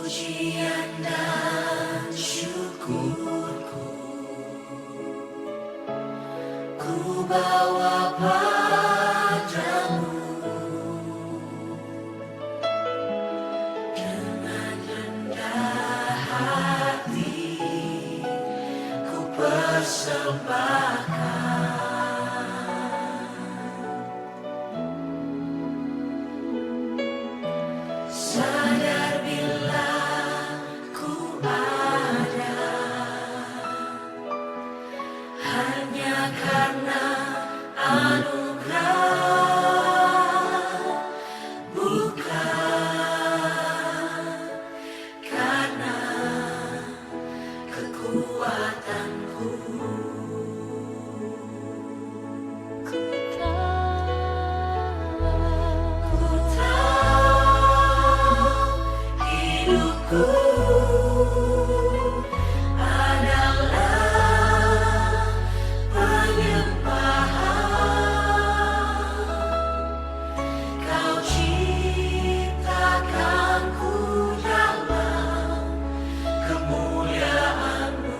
Pujian dan syukurku ku bawa padamu dengan rendah hati ku persembahkan. Sadar bila ku ada hanya karena anugerah, bukan karena kekuatanku. Ku tahu hidupku adalah penyembahan. Kau ciptakanku dalam kemuliaan-Mu.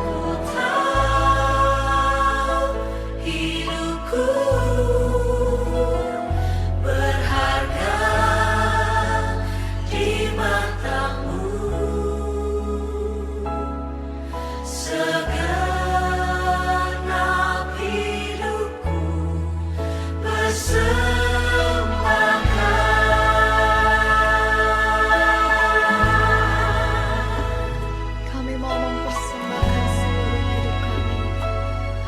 Ku tahu hidupku berharga di mata-Mu. Segenap hidupku persembahkan. Kami mau mempersembahkan seluruh hidup kami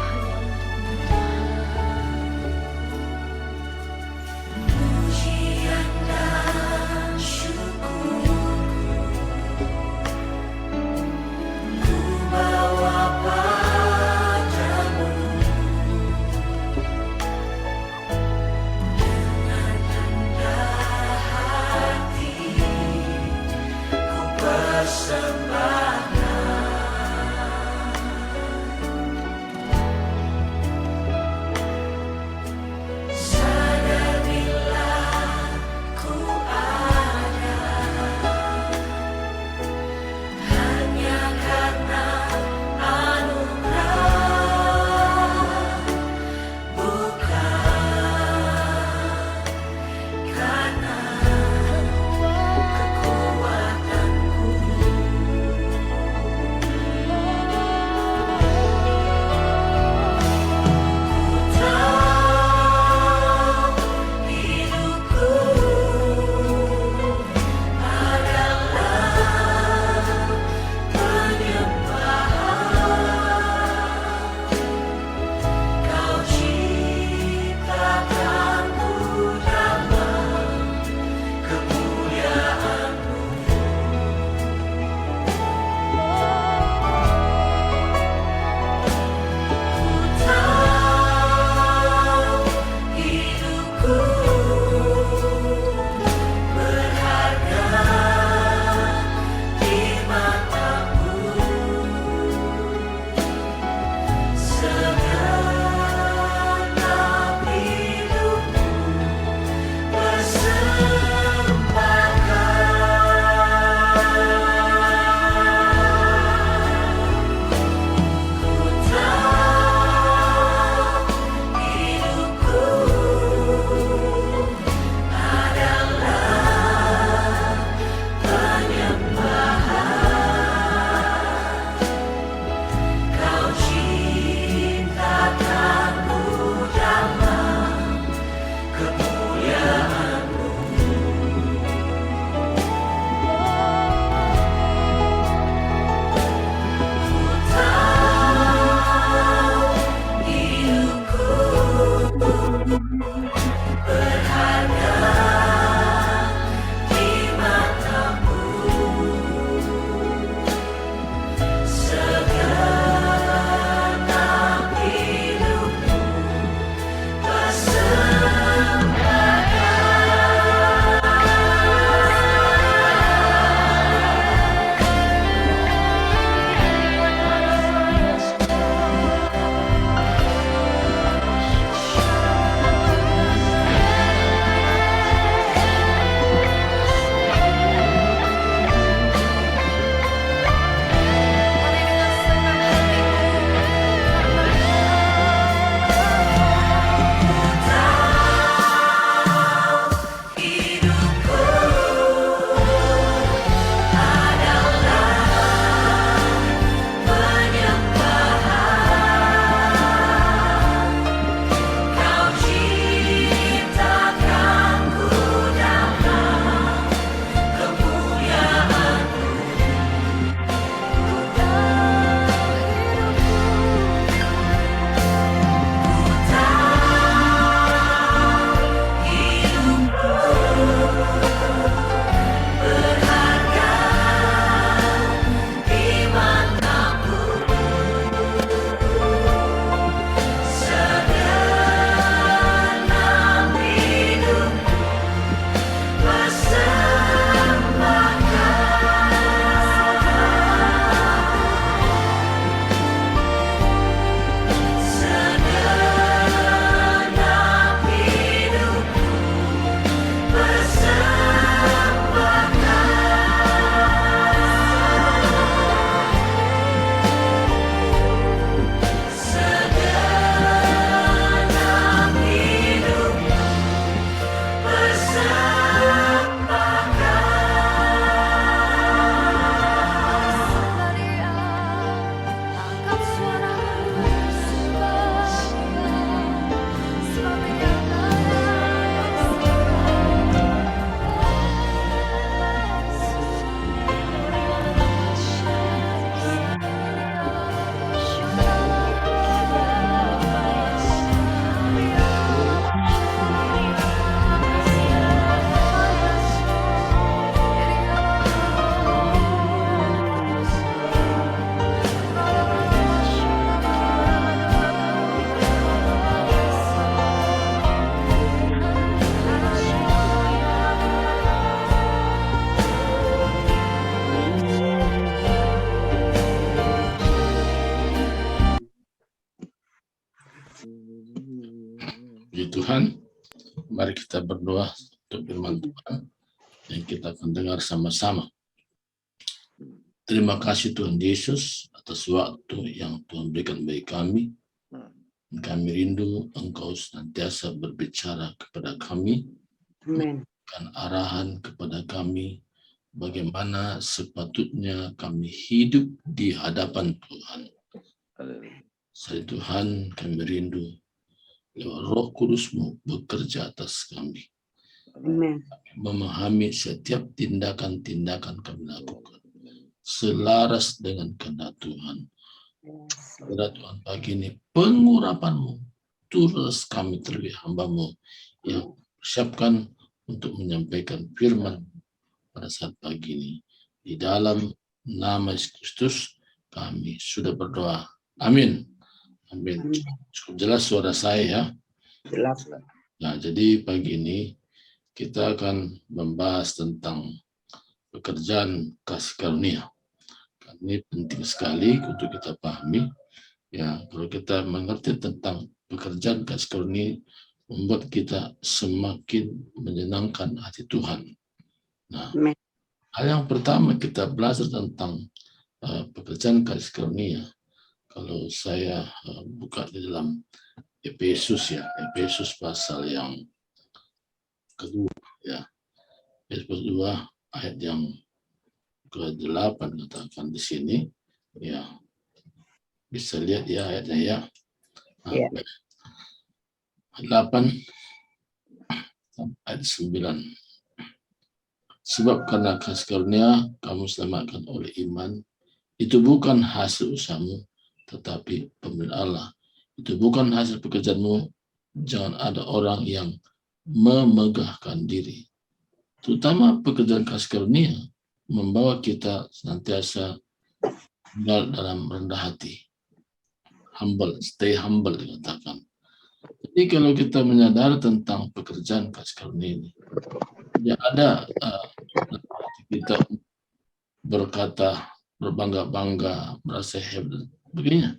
hanya untuk Tuhan. Puji Tuhan, mari kita berdoa untuk firman Tuhan yang kita akan dengar sama-sama. Terima kasih Tuhan Yesus atas waktu yang Tuhan berikan bagi kami. Kami rindu Engkau senantiasa berbicara kepada kami, memberikan arahan kepada kami, bagaimana sepatutnya kami hidup di hadapan Tuhan. Saya Tuhan, kami rindu lewat Roh Kudus-Mu bekerja atas kami. Memahami setiap tindakan-tindakan kami lakukan selaras dengan kehendak Tuhan. Kepada Tuhan pagi ini, pengurapan-Mu terus kami terlebih hamba-Mu yang persiapkan untuk menyampaikan firman pada saat pagi ini. Di dalam nama Yesus Kristus kami sudah berdoa. Amin. Amin. Cukup jelas suara saya ya. Jelas. Nah, jadi pagi ini kita akan membahas tentang pekerjaan kasih karunia. Ini penting sekali untuk kita pahami. Ya, kalau kita mengerti tentang pekerjaan kasih karunia, membuat kita semakin menyenangkan hati Tuhan. Nah, hal yang pertama kita belajar tentang pekerjaan kasih karunia. Kalau saya buka di dalam Efesus ya, Efesus pasal yang kedua ya, Efesus 2 ayat yang ke-8 katakan di sini ya, bisa lihat ya ayatnya ya. Ya. 8 ayat 9. Sebab karena kasih karunia kamu selamatkan oleh iman, itu bukan hasil usahamu, tetapi pemberian Allah. Itu bukan hasil pekerjaanmu. Jangan ada orang yang memegahkan diri. Terutama pekerjaan kasih karunia membawa kita senantiasa tinggal dalam rendah hati. Humble, stay humble dikatakan. Jadi kalau kita menyadari tentang pekerjaan kasih karunia ini, tidak ada kita berkata berbangga-bangga, merasa hebat, begini.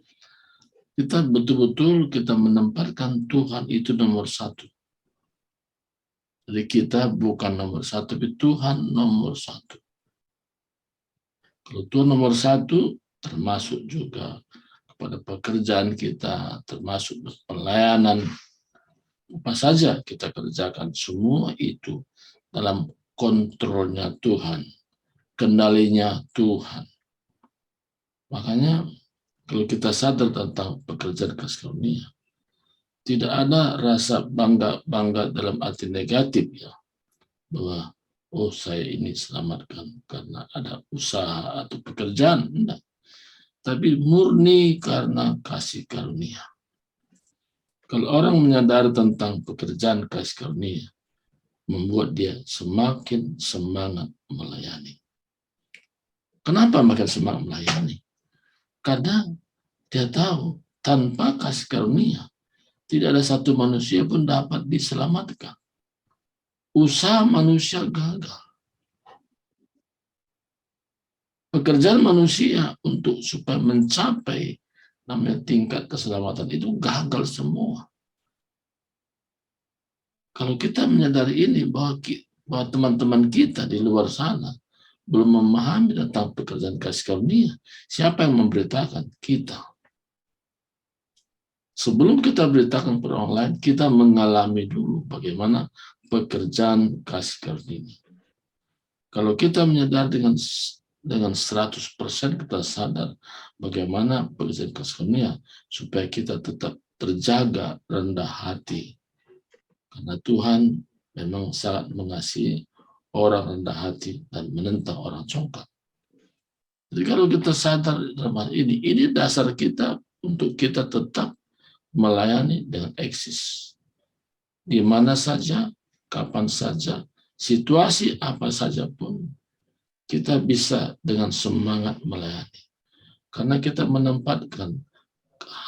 Kita betul-betul kita menempatkan Tuhan itu nomor satu. Jadi kita bukan nomor satu, tapi Tuhan nomor satu. Kalau Tuhan nomor satu, termasuk juga kepada pekerjaan kita, termasuk pelayanan, apa saja kita kerjakan, semua itu dalam kontrolnya Tuhan, kendalinya Tuhan. Makanya kalau kita sadar tentang pekerjaan kasih karunia, tidak ada rasa bangga dalam arti negatif ya, bahwa oh saya ini selamatkan karena ada usaha atau pekerjaan, enggak. Tapi murni karena kasih karunia. Kalau orang menyadari tentang pekerjaan kasih karunia, membuat dia semakin semangat melayani. Kenapa makin semangat melayani? Karena dia tahu tanpa kasih karunia tidak ada satu manusia pun dapat diselamatkan. Usaha manusia gagal. Pekerjaan manusia untuk supaya mencapai namanya tingkat keselamatan itu gagal semua. Kalau kita menyadari ini bahwa teman-teman kita di luar sana belum memahami tentang pekerjaan kasih karunia, siapa yang memberitakan? Kita. Sebelum kita beritakan kepada orang lain, kita mengalami dulu bagaimana pekerjaan kasih karunia. Kalau kita menyadari dengan 100% kita sadar bagaimana pekerjaan kasih karunia supaya kita tetap terjaga rendah hati. Karena Tuhan memang sangat mengasihi orang rendah hati dan menentang orang congkak. Jadi kalau kita sadar dalam hal ini dasar kita untuk kita tetap melayani dengan eksis. Di mana saja, kapan saja, situasi apa saja pun, kita bisa dengan semangat melayani. Karena kita menempatkan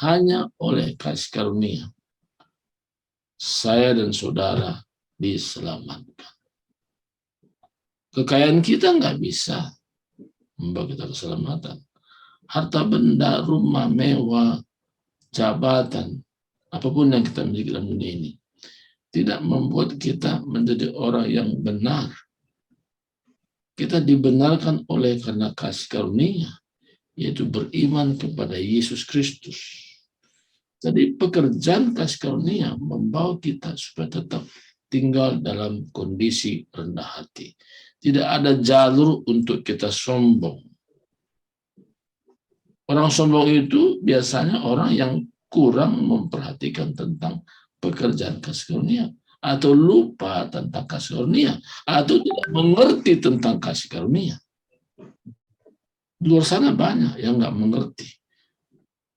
hanya oleh kasih karunia, saya dan saudara diselamatkan. Kekayaan kita nggak bisa membawa kita keselamatan. Harta benda, rumah mewah, jabatan, apapun yang kita miliki dalam dunia ini, tidak membuat kita menjadi orang yang benar. Kita dibenarkan oleh karena kasih karunia, yaitu beriman kepada Yesus Kristus. Jadi pekerjaan kasih karunia membawa kita supaya tetap tinggal dalam kondisi rendah hati. Tidak ada jalur untuk kita sombong. Orang sombong itu biasanya orang yang kurang memperhatikan tentang pekerjaan kasih karunia, atau lupa tentang kasih karunia, atau tidak mengerti tentang kasih karunia. Di luar sana banyak yang nggak mengerti.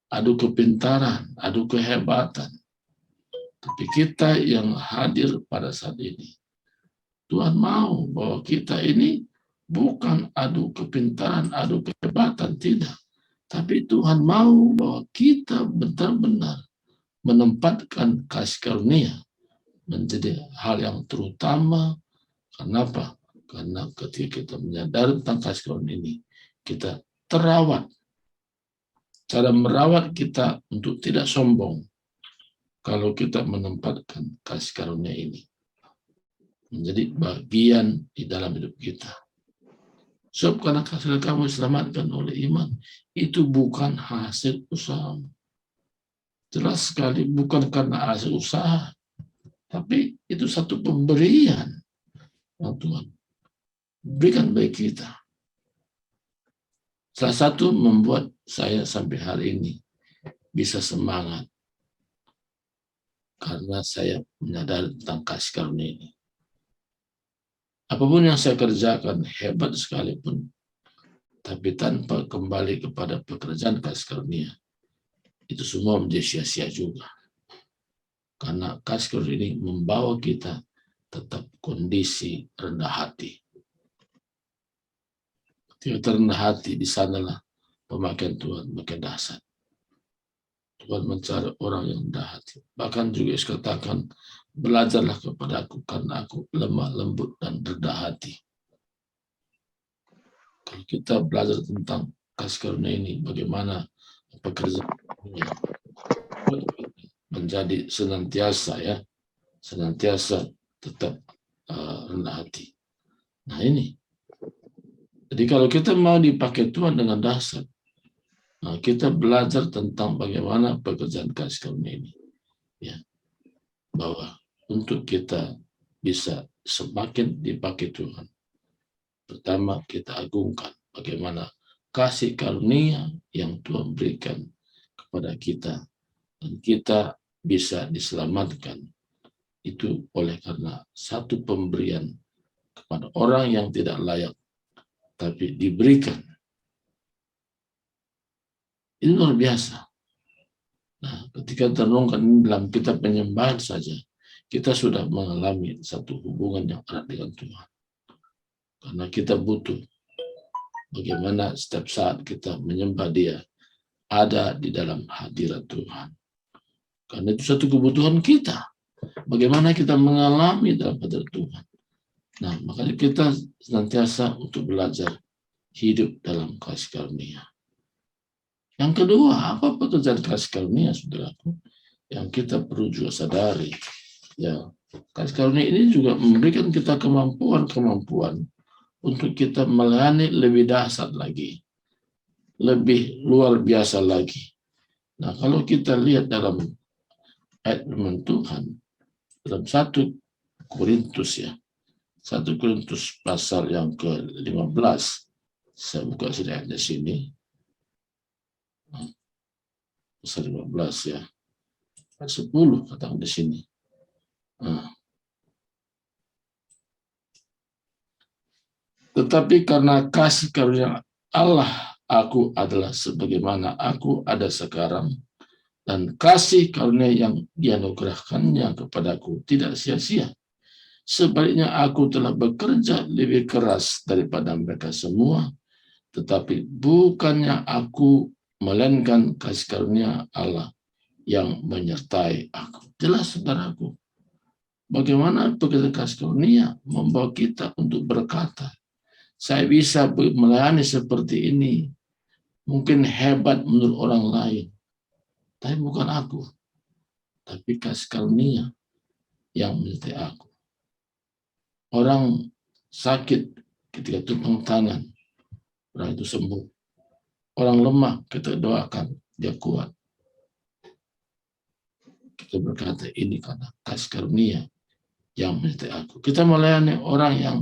Adu kepintaran, adu kehebatan. Tapi kita yang hadir pada saat ini, Tuhan mau bahwa kita ini bukan adu kepintaran, adu kehebatan, tidak. Tapi Tuhan mau bahwa kita benar-benar menempatkan kasih karunia menjadi hal yang terutama. Kenapa? Karena ketika kita menyadari tentang kasih karunia ini, kita terawat. Cara merawat kita untuk tidak sombong kalau kita menempatkan kasih karunia ini menjadi bagian di dalam hidup kita. Sebab karena kasih kamu diselamatkan oleh iman, itu bukan hasil usaha. Jelas sekali bukan karena hasil usaha, tapi itu satu pemberian yang Tuhan berikan bagi kita. Salah satu membuat saya sampai hari ini bisa semangat karena saya menyadari tentang kasih karunia ini. Apapun yang saya kerjakan hebat sekalipun, tapi tanpa kembali kepada pekerjaan kasih karunia, itu semua menjadi sia-sia juga. Karena kasih karunia ini membawa kita tetap kondisi rendah hati. Ketika rendah hati, di sanalah pemakaian Tuhan makin dahsyat. Tuhan mencari orang yang rendah hati. Bahkan juga Yesus katakan, belajarlah kepada aku karena aku lemah, lembut, dan rendah hati. Kalau kita belajar tentang kasih karunia ini, bagaimana pekerjaannya menjadi senantiasa tetap rendah hati. Nah ini. Jadi kalau kita mau dipakai Tuhan dengan dahsyat, nah kita belajar tentang bagaimana pekerjaan kasih karunia ini. Ya. Bahwa untuk kita bisa semakin dipakai Tuhan, pertama kita agungkan bagaimana kasih karunia yang Tuhan berikan kepada kita, dan kita bisa diselamatkan itu oleh karena satu pemberian kepada orang yang tidak layak, tapi diberikan. Ini luar biasa. Nah, ketika terrenungkan ini dalam kitab penyembahan saja, kita sudah mengalami satu hubungan yang erat dengan Tuhan. Karena kita butuh bagaimana setiap saat kita menyembah Dia ada di dalam hadirat Tuhan. Karena itu satu kebutuhan kita. Bagaimana kita mengalami dalam hadirat Tuhan. Nah, makanya kita senantiasa untuk belajar hidup dalam kasih karunia. Yang kedua, apa pekerjaan kasih karunia, saudaraku? Yang kita perlu juga sadari. Ya, kasih karunia ini juga memberikan kita kemampuan untuk kita melayani lebih dahsyat lagi, lebih luar biasa lagi. Nah, kalau kita lihat dalam ayat firman Tuhan, dalam 1 Korintus ya, 1 Korintus pasal yang ke-15, saya buka ayatnya sini, pasal 15 ya, ayat 10 katakan di sini. Tetapi karena kasih karunia Allah, aku adalah sebagaimana aku ada sekarang, dan kasih karunia yang dianugerahkannya kepadaku tidak sia-sia. Sebaliknya aku telah bekerja lebih keras daripada mereka semua, tetapi bukannya aku, melainkan kasih karunia Allah yang menyertai aku. Jelas, saudaraku, bagaimana pekerjaan kasih karunia membawa kita untuk berkata, saya bisa melayani seperti ini, mungkin hebat menurut orang lain, tapi bukan aku, tapi kasih karunia yang menyertai aku. Orang sakit ketika tupang tangan, orang itu sembuh. Orang lemah kita doakan, dia kuat. Kita berkata ini karena kasih karunia yang menyertai aku. Kita melayani orang yang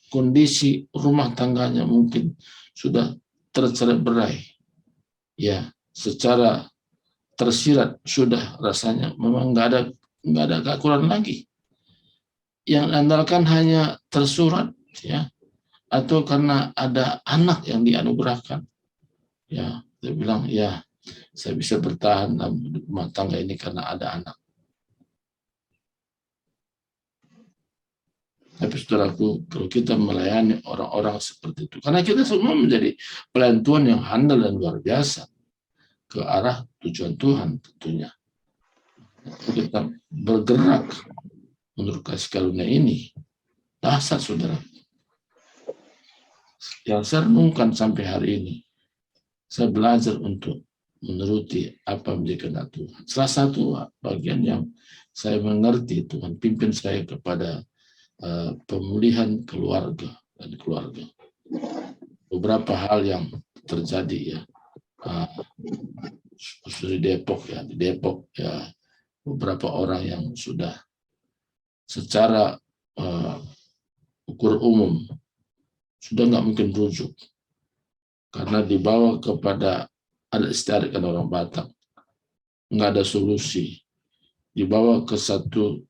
kondisi rumah tangganya mungkin sudah tercerai-berai, ya, secara tersirat sudah rasanya memang nggak ada keakuran lagi. Yang andalkan hanya tersurat, ya, atau karena ada anak yang dianugerahkan, ya, dia bilang ya saya bisa bertahan dalam rumah tangga ini karena ada anak. Tapi saudaraku, kalau kita melayani orang-orang seperti itu, karena kita semua menjadi pelayan Tuhan yang handal dan luar biasa ke arah tujuan Tuhan tentunya. Kita bergerak menurut kasih karunia ini, dahsyat saudara. Yang saya renungkan sampai hari ini, saya belajar untuk menuruti apa menjadi kehendak Tuhan. Salah satu bagian yang saya mengerti, Tuhan pimpin saya kepada pemulihan keluarga dan keluarga. Beberapa hal yang terjadi, ya, di Depok, ya, di Depok, ya, beberapa orang yang sudah secara ukur umum sudah nggak mungkin rujuk karena dibawa kepada ada istiadat kan orang Batak, nggak ada solusi, dibawa ke satu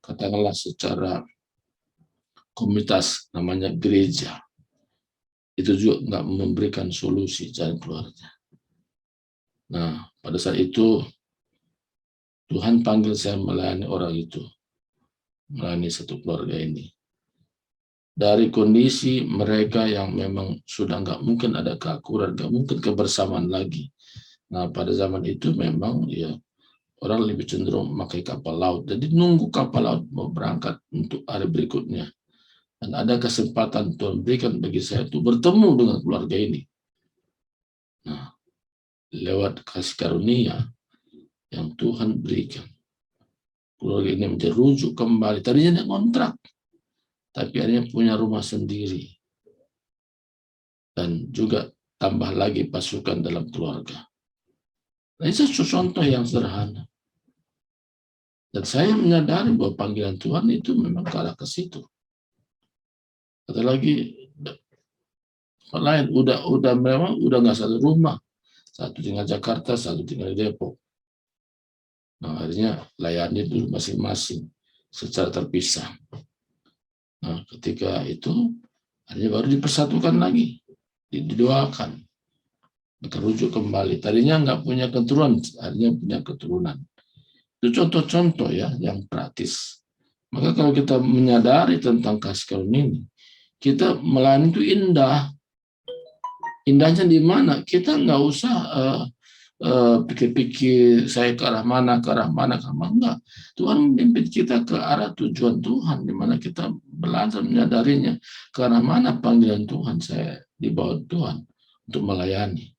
katakanlah secara komunitas namanya gereja, itu juga nggak memberikan solusi jalan keluarnya. Nah, pada saat itu Tuhan panggil saya melayani orang itu, melayani satu keluarga ini. Dari kondisi mereka yang memang sudah nggak mungkin ada keakuran, nggak mungkin kebersamaan lagi. Nah, pada zaman itu memang ya orang lebih cenderung memakai kapal laut. Jadi nunggu kapal laut mau berangkat untuk hari berikutnya. Dan ada kesempatan Tuhan berikan bagi saya untuk bertemu dengan keluarga ini. Nah, lewat kasih karunia yang Tuhan berikan, keluarga ini menjadi rujuk kembali. Tadinya dia kontrak, tapi akhirnya punya rumah sendiri. Dan juga tambah lagi pasukan dalam keluarga. Nah, itu contoh yang sederhana. Dan saya menyadari bahwa panggilan Tuhan itu memang ke arah ke situ. Kata lagi, lain udah memang udah nggak satu rumah, satu tinggal Jakarta, satu tinggal Depok. Nah, akhirnya layani dulu masing-masing secara terpisah. Nah, ketika itu akhirnya baru dipersatukan lagi, didoakan, terujuk kembali. Tadinya nggak punya keturunan, akhirnya punya keturunan. Itu contoh-contoh ya yang praktis. Maka kalau kita menyadari tentang kasih karunia ini, kita melayani itu indah. Indahnya di mana? Kita nggak usah pikir-pikir saya ke arah mana, enggak. Tuhan memimpin kita ke arah tujuan Tuhan, di mana kita belajar menyadarinya ke arah mana panggilan Tuhan saya di bawah Tuhan untuk melayani.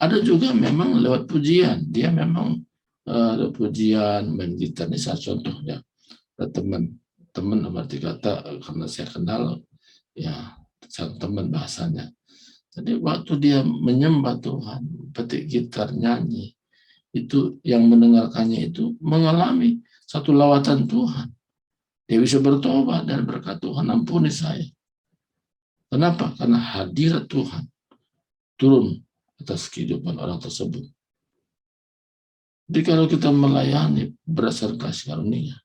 Ada juga memang lewat pujian, dia memang pujian, main gitar, ini salah contohnya. Teman arti kata karena saya kenal, ya sang teman bahasanya. Jadi waktu dia menyembah Tuhan, petik gitar, nyanyi, itu yang mendengarkannya itu mengalami satu lawatan Tuhan. Dia bisa bertobat dan berkata, Tuhan ampuni saya. Kenapa? Karena hadirat Tuhan turun atas kehidupan orang tersebut. Jadi kalau kita melayani berdasarkan kasih karunia,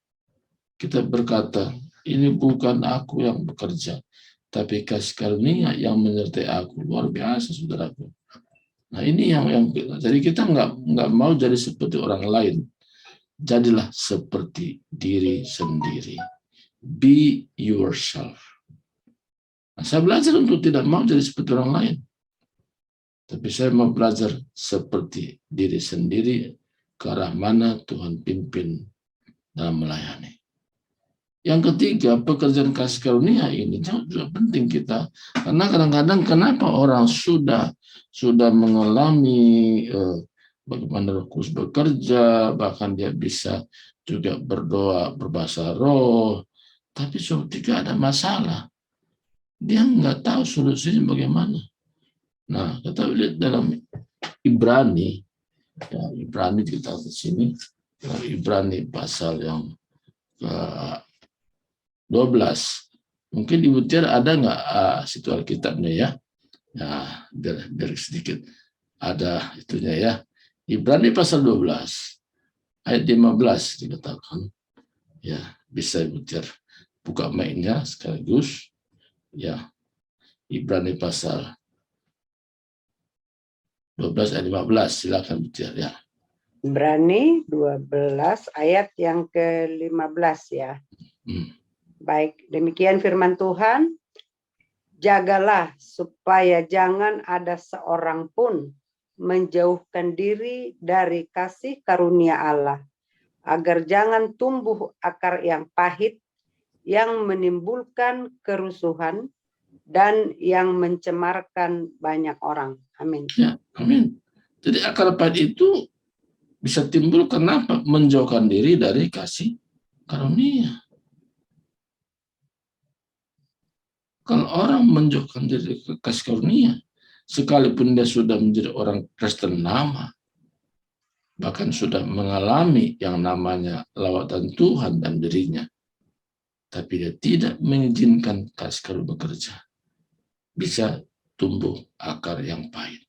kita berkata, ini bukan aku yang bekerja, tapi kasih karunia yang menyertai aku. Luar biasa, saudaraku. Nah, ini yang jadi kita nggak mau jadi seperti orang lain. Jadilah seperti diri sendiri. Be yourself. Nah, saya belajar untuk tidak mau jadi seperti orang lain. Tapi saya mau belajar seperti diri sendiri ke arah mana Tuhan pimpin dalam melayani. Yang ketiga, pekerjaan kasih karunia ini juga penting kita, karena kadang-kadang kenapa orang sudah mengalami bagaimana Roh Kudus bekerja, bahkan dia bisa juga berdoa berbahasa roh. Tapi ketika ada masalah, dia nggak tahu solusinya bagaimana. Nah, kita lihat dalam Ibrani, ya, Ibrani kita di sini, Ibrani pasal yang ke-12. Mungkin Ibu Tiar ada nggak situ Alkitabnya ya? Nah, biar sedikit ada itunya ya. Ibrani pasal 12 ayat 15 dikatakan. Ya, bisa Ibu Tiar buka mainnya sekaligus. Ya, Ibrani pasal 12 ayat 15, silakan Ibu Tiar ya. Ibrani 12 ayat yang ke-15 ya. Baik, demikian firman Tuhan. Jagalah supaya jangan ada seorang pun menjauhkan diri dari kasih karunia Allah, agar jangan tumbuh akar yang pahit, yang menimbulkan kerusuhan, dan yang mencemarkan banyak orang. Amin. Ya, amin. Jadi akar pahit itu bisa timbul kenapa? Menjauhkan diri dari kasih karunia. Kalau orang menjauhkan diri dari kasih karunia, sekalipun dia sudah menjadi orang Kristen lama, bahkan sudah mengalami yang namanya lawatan Tuhan dan dirinya, tapi dia tidak mengizinkan kasih karunia bekerja, bisa tumbuh akar yang pahit.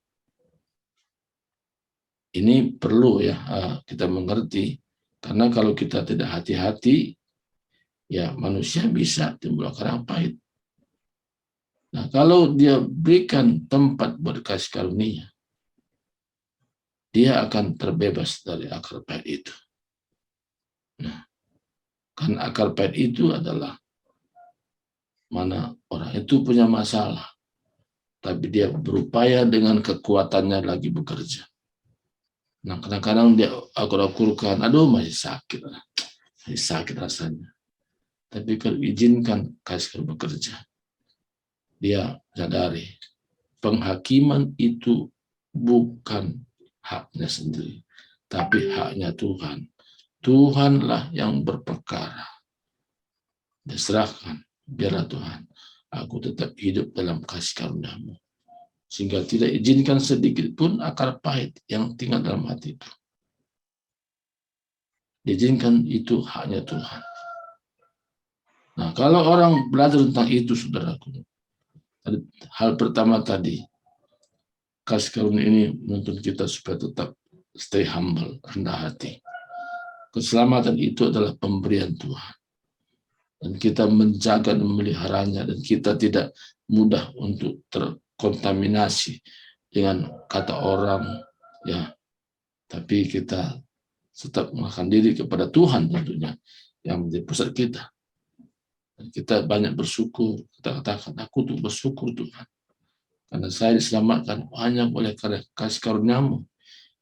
Ini perlu ya kita mengerti, karena kalau kita tidak hati-hati, ya manusia bisa timbul akar yang pahit. Nah, kalau dia berikan tempat buat kasih karunia, dia akan terbebas dari akar pahit itu. Nah, kan akar pahit itu adalah mana orang itu punya masalah, tapi dia berupaya dengan kekuatannya lagi bekerja. Nah, kadang-kadang dia akur-akurkan, aduh masih sakit rasanya. Tapi kalau izinkan kasih karunia bekerja, dia sadari penghakiman itu bukan haknya sendiri, tapi haknya Tuhan. Tuhanlah yang berperkara. Diserahkan, biarlah Tuhan, aku tetap hidup dalam kasih karunia-Mu, sehingga tidak izinkan sedikit pun akar pahit yang tinggal dalam hati itu. Diizinkan, itu haknya Tuhan. Nah, kalau orang belajar tentang itu, saudaraku, hal pertama tadi, kasih karunia ini menuntun kita supaya tetap stay humble, rendah hati. Keselamatan itu adalah pemberian Tuhan. Dan kita menjaga dan memeliharanya, dan kita tidak mudah untuk terkontaminasi dengan kata orang, ya. Tapi kita tetap mengenalkan diri kepada Tuhan tentunya, yang menjadi pusat kita. Dan kita banyak bersyukur, kita katakan, aku tuh bersyukur Tuhan, karena saya diselamatkan hanya oleh kasih karunia-Mu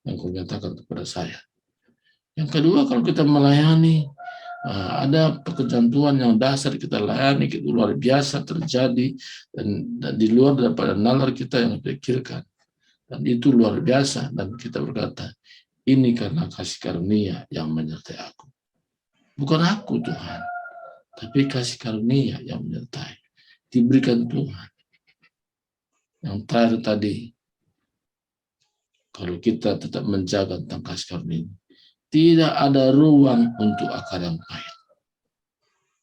yang Kau nyatakan kepada saya. Yang kedua, kalau kita melayani, ada pekerjaan Tuhan yang dasar kita layani, itu luar biasa terjadi, dan di luar daripada nalar kita yang pikirkan. Dan itu luar biasa, dan kita berkata, ini karena kasih karunia yang menyertai aku. Bukan aku Tuhan, tapi kasih karunia yang menyertai. Diberikan Tuhan. Yang terakhir tadi, kalau kita tetap menjaga tentang kasih karunia, tidak ada ruang untuk akar yang pahit.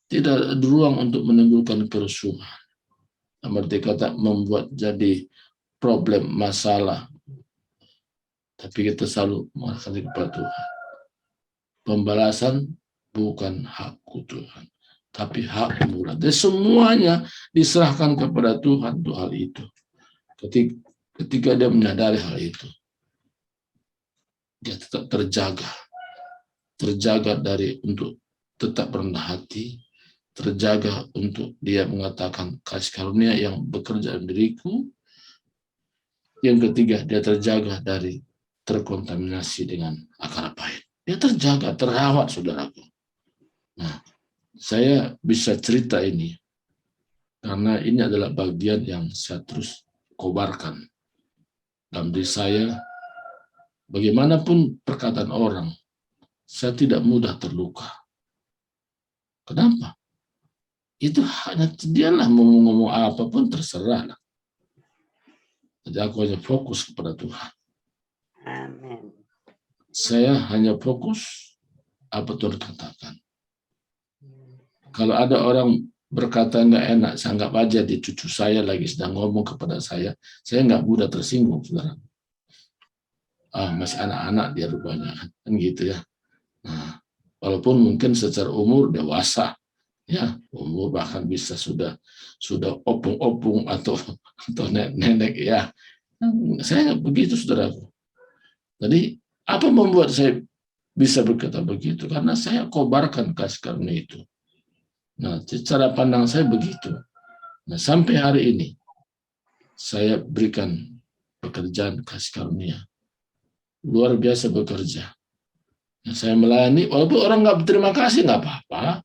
Tidak ada ruang untuk menimbulkan kerusuhan. Berarti kata membuat jadi problem, masalah. Tapi kita selalu mengarahkan kepada Tuhan. Pembalasan bukan hakku Tuhan, tapi hak-Mu. Dan semuanya diserahkan kepada Tuhan untuk hal itu. Ketika dia menyadari hal itu, dia tetap terjaga dari untuk tetap rendah hati, terjaga untuk dia mengatakan kasih karunia yang bekerja dalam diriku. Yang ketiga, dia terjaga dari terkontaminasi dengan akar pahit. Dia terjaga, terawat, saudaraku. Nah, saya bisa cerita ini karena ini adalah bagian yang saya terus kobarkan dalam diri saya bagaimanapun perkataan orang, saya tidak mudah terluka. Kenapa? Itu hanya dialah mau ngomong apapun terserah. Jadi aku hanya fokus kepada Tuhan. Amin. Saya hanya fokus apa Tuhan katakan. Kalau ada orang berkata nggak enak, saya anggap aja di cucu saya lagi sedang ngomong kepada saya nggak mudah tersinggung, saudara. Masih anak-anak dia rupanya, kan gitu ya. Nah, walaupun mungkin secara umur dewasa, ya umur bahkan bisa sudah opung-opung atau nenek ya. Saya nggak begitu, saudaraku. Jadi apa membuat saya bisa berkata begitu? Karena saya kobarkan kasih karunia itu. Nah, cara pandang saya begitu. Nah, sampai hari ini saya berikan pekerjaan kasih karunia. Luar biasa bekerja. Nah, saya melayani, walaupun orang nggak berterima kasih, nggak apa-apa.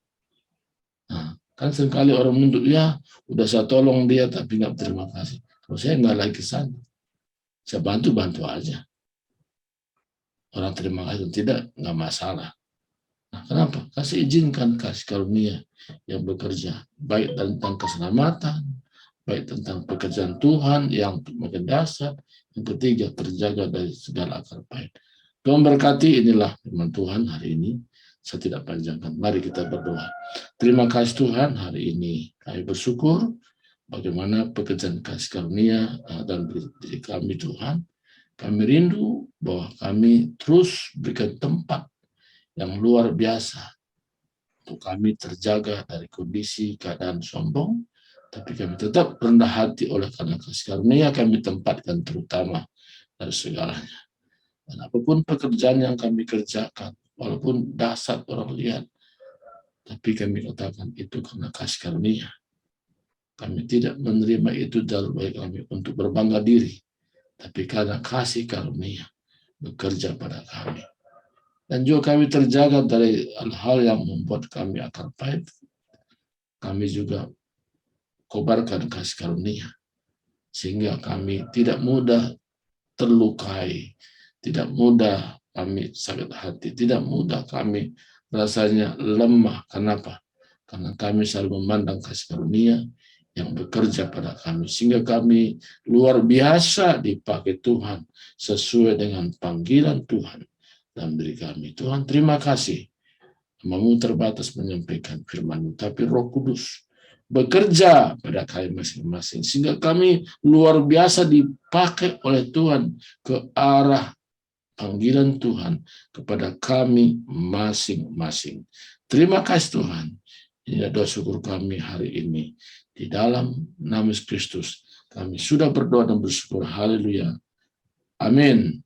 Nah, kan seringkali orang menunduk, ya udah saya tolong dia tapi nggak berterima kasih. Kalau saya nggak lagi ke sana. Saya bantu aja. Orang terima kasih tidak, nggak masalah. Nah, kenapa? Kasih izinkan kasih karunia yang bekerja, baik tentang keselamatan, baik tentang pekerjaan Tuhan yang makin dasar, yang ketiga terjaga dari segala akar pahit. Tuhan berkati, inilah firman Tuhan hari ini. Saya tidak panjangkan. Mari kita berdoa. Terima kasih Tuhan, hari ini kami bersyukur bagaimana pekerjaan kasih karunia dan diri kami Tuhan. Kami rindu bahwa kami terus berikan tempat yang luar biasa untuk kami terjaga dari kondisi keadaan sombong, tapi kami tetap rendah hati oleh karena kasih karunia kami tempatkan terutama dari segalanya. Dan apapun pekerjaan yang kami kerjakan, walaupun dasar orang lihat, tapi kami katakan itu karena kasih karunia. Kami tidak menerima itu jalur bagi kami untuk berbangga diri, tapi karena kasih karunia bekerja pada kami. Dan juga kami terjaga dari hal-hal yang membuat kami akar pahit. Kami juga kobarkan kasih karunia. Sehingga kami tidak mudah terlukai. Tidak mudah kami sakit hati. Tidak mudah kami rasanya lemah. Kenapa? Karena kami selalu memandang kasih karunia yang bekerja pada kami. Sehingga kami luar biasa dipakai Tuhan sesuai dengan panggilan Tuhan dalam diri kami. Tuhan, terima kasih. Namamu terbatas menyampaikan firman-Mu, tapi Roh Kudus bekerja pada kami masing-masing. Sehingga kami luar biasa dipakai oleh Tuhan ke arah panggilan Tuhan kepada kami masing-masing. Terima kasih Tuhan. Ini doa syukur kami hari ini. Di dalam nama Yesus Kristus, kami sudah berdoa dan bersyukur. Haleluya. Amin.